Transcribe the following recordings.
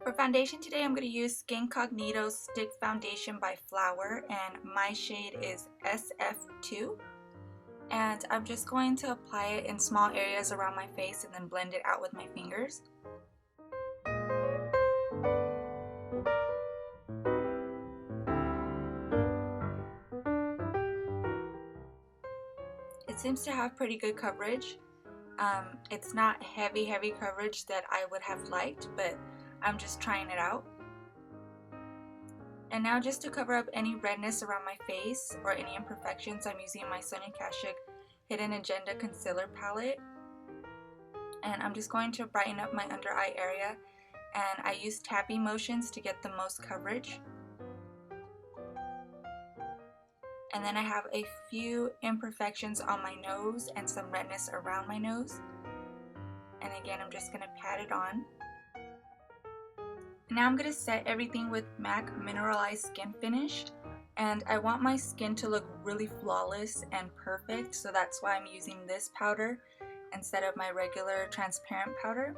For foundation today, I'm going to use Skincognito Stick Foundation by Flower, and my shade is SF2. And I'm just going to apply it in small areas around my face and then blend it out with my fingers. It seems to have pretty good coverage. It's not heavy coverage that I would have liked, but I'm just trying it out. And now, just to cover up any redness around my face or any imperfections, I'm using my Sonia Kashuk Hidden Agenda Concealer Palette. And I'm just going to brighten up my under eye area, and I use tapping motions to get the most coverage. And then I have a few imperfections on my nose and some redness around my nose. And again, I'm just going to pat it on. Now I'm going to set everything with MAC Mineralize Skinfinish. And I want my skin to look really flawless and perfect, so that's why I'm using this powder instead of my regular transparent powder.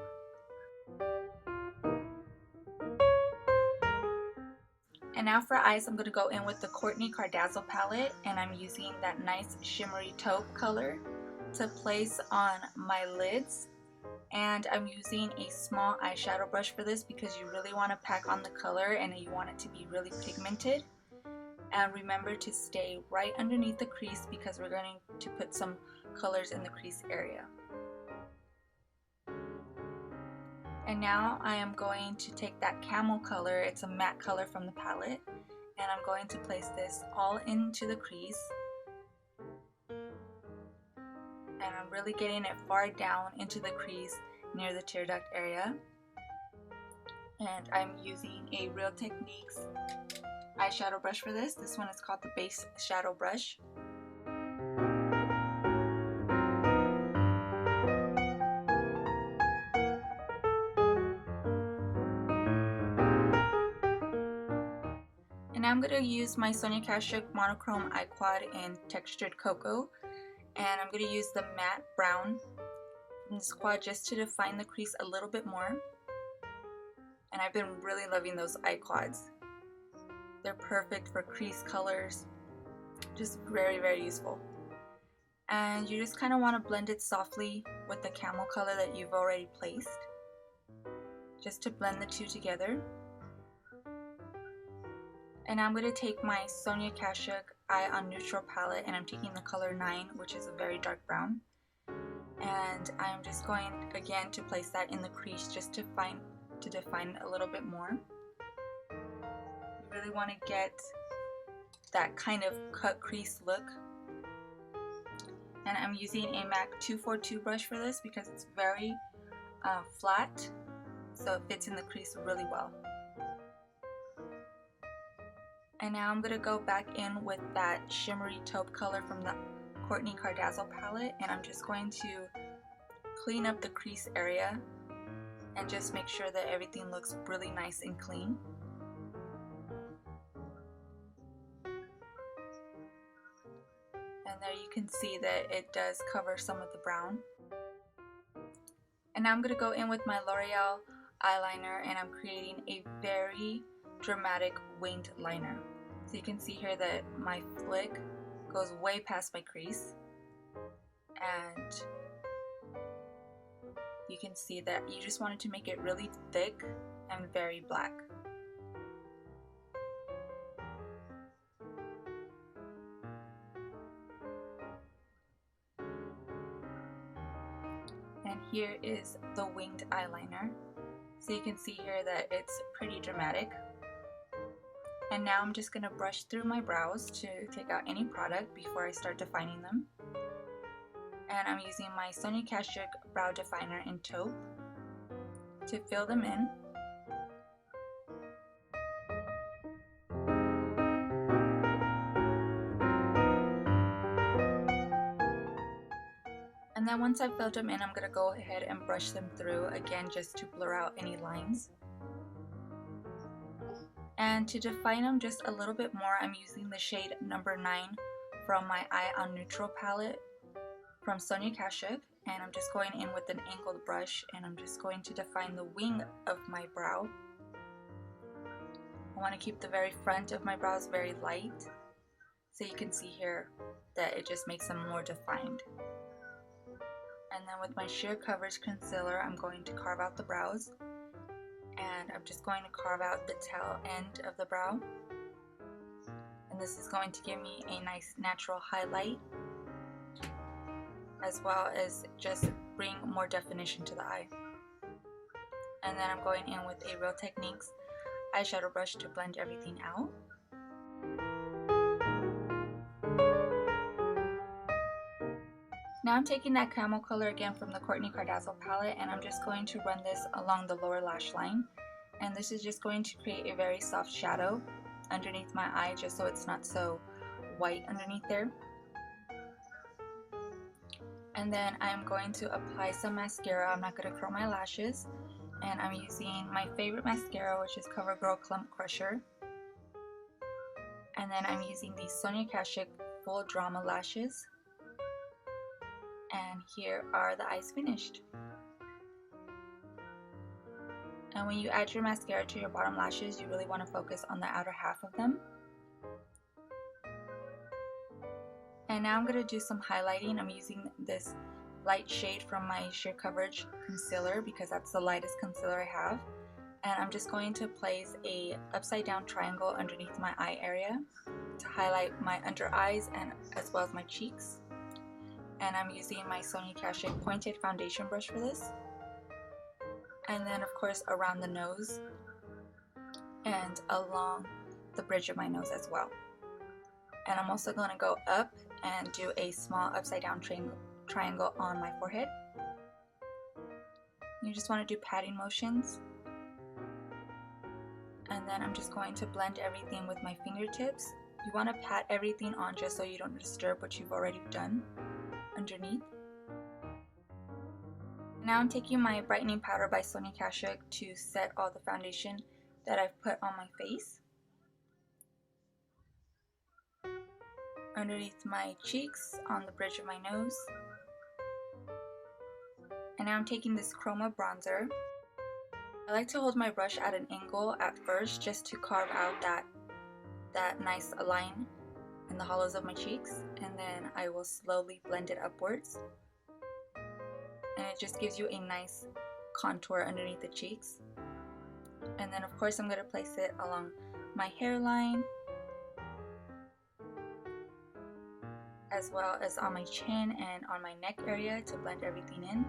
And now for eyes, I'm going to go in with the Kourtney Kardazzle palette, and I'm using that nice shimmery taupe color to place on my lids. And I'm using a small eyeshadow brush for this because you really want to pack on the color and you want it to be really pigmented. And remember to stay right underneath the crease because we're going to put some colors in the crease area. And now I am going to take that camel color, it's a matte color from the palette, and I'm going to place this all into the crease. And I'm really getting it far down into the crease near the tear duct area. And I'm using a Real Techniques eyeshadow brush for this. This one is called the Base Shadow Brush. And I'm going to use my Sonia Kashuk Monochrome Eye Quad in Textured Cocoa. And I'm going to use the matte brown from this quad just to define the crease a little bit more. And I've been really loving those eye quads. They're perfect for crease colors. Just very useful. And you just kind of want to blend it softly with the camel color that you've already placed, just to blend the two together. And I'm going to take my Sonia Kashuk Eye on Neutral palette, and I'm taking the color 9, which is a very dark brown. And I'm just going again to place that in the crease just to define a little bit more. You really want to get that kind of cut crease look. And I'm using a MAC 242 brush for this because it's very flat, so it fits in the crease really well. And now I'm going to go back in with that shimmery taupe color from the Kourtney Kardazzle palette, and I'm just going to clean up the crease area and just make sure that everything looks really nice and clean. And there you can see that it does cover some of the brown. And now I'm going to go in with my Loreal eyeliner, and I'm creating a very dramatic winged liner. So you can see here that my flick goes way past my crease, and you can see that you just wanted to make it really thick and very black. And here is the winged eyeliner. So you can see here that it's pretty dramatic. And now I'm just going to brush through my brows to take out any product before I start defining them. And I'm using my Sonia Kashuk Brow Definer in Taupe to fill them in. And then once I've filled them in, I'm going to go ahead and brush them through again just to blur out any lines. And to define them just a little bit more, I'm using the shade number 9 from my Eye on Neutral palette from Sonia Kashuk, and I'm just going in with an angled brush, and I'm just going to define the wing of my brow want to keep the very front of my brows very light, so you can see here that it just makes them more defined. And then with my sheer coverage concealer, I'm going to carve out the brows, and I'm just going to carve out the tail end of the brow, and this is going to give me a nice natural highlight, as well as just bring more definition to the eye. And then I'm going in with a Real Techniques eyeshadow brush to blend everything out. Now I'm taking that camel color again from the Kourtney Kardazzle palette, and I'm just going to run this along the lower lash line. And this is just going to create a very soft shadow underneath my eye, just so it's not so white underneath there. And then I'm going to apply some mascara. I'm not going to curl my lashes. And I'm using my favorite mascara, which is CoverGirl Clump Crusher. And then I'm using the Sonia Kashuk Full Drama Lashes. And here are the eyes finished. And when you add your mascara to your bottom lashes, you really want to focus on the outer half of them. And now I'm going to do some highlighting. I'm using this light shade from my sheer coverage concealer because that's the lightest concealer I have. And I'm just going to place a upside down triangle underneath my eye area to highlight my under eyes and as well as my cheeks. And I'm using my Sonia Kashuk pointed foundation brush for this. And then of course around the nose and along the bridge of my nose as well. And I'm also going to go up and do a small upside down triangle on my forehead. You just want to do patting motions. And then I'm just going to blend everything with my fingertips. You want to pat everything on just so you don't disturb what you've already done underneath. Now I'm taking my brightening powder by Sonia Kashuk to set all the foundation that I've put on my face. Underneath my cheeks, on the bridge of my nose. And now I'm taking this Khroma bronzer. I like to hold my brush at an angle at first just to carve out that nice line in the hollows of my cheeks, and then I will slowly blend it upwards. And it just gives you a nice contour underneath the cheeks. And then of course I'm going to place it along my hairline, as well as on my chin and on my neck area to blend everything in.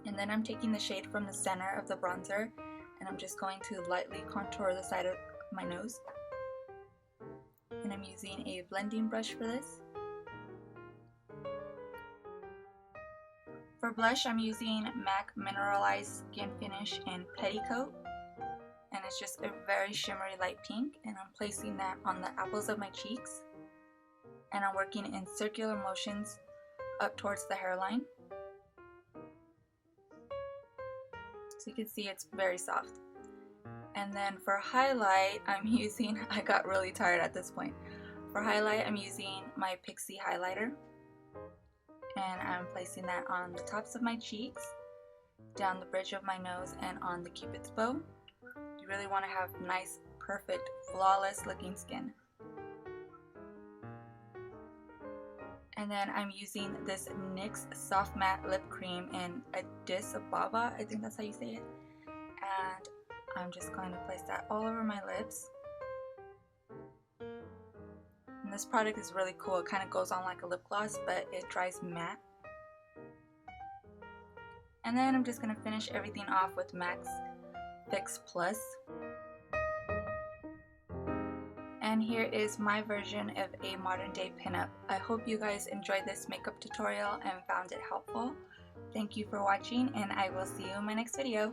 And then I'm taking the shade from the center of the bronzer and I'm just going to lightly contour the side of my nose. And I'm using a blending brush for this. For blush, I'm using MAC Mineralize Skinfinish in Petticoat. And it's just a very shimmery light pink, and I'm placing that on the apples of my cheeks. And I'm working in circular motions up towards the hairline. So you can see it's very soft. And then for highlight, I got really tired at this point. For highlight, I'm using my Pixi Highlighter. And I'm placing that on the tops of my cheeks, down the bridge of my nose, and on the cupid's bow. You really want to have nice, perfect, flawless looking skin. And then I'm using this NYX Soft Matte Lip Cream in Addis Ababa, I think that's how you say it. And I'm just going to place that all over my lips. And this product is really cool. It kind of goes on like a lip gloss, but it dries matte. And then I'm just going to finish everything off with MAC's Fix Plus. And here is my version of a modern day pinup. I hope you guys enjoyed this makeup tutorial and found it helpful. Thank you for watching, and I will see you in my next video.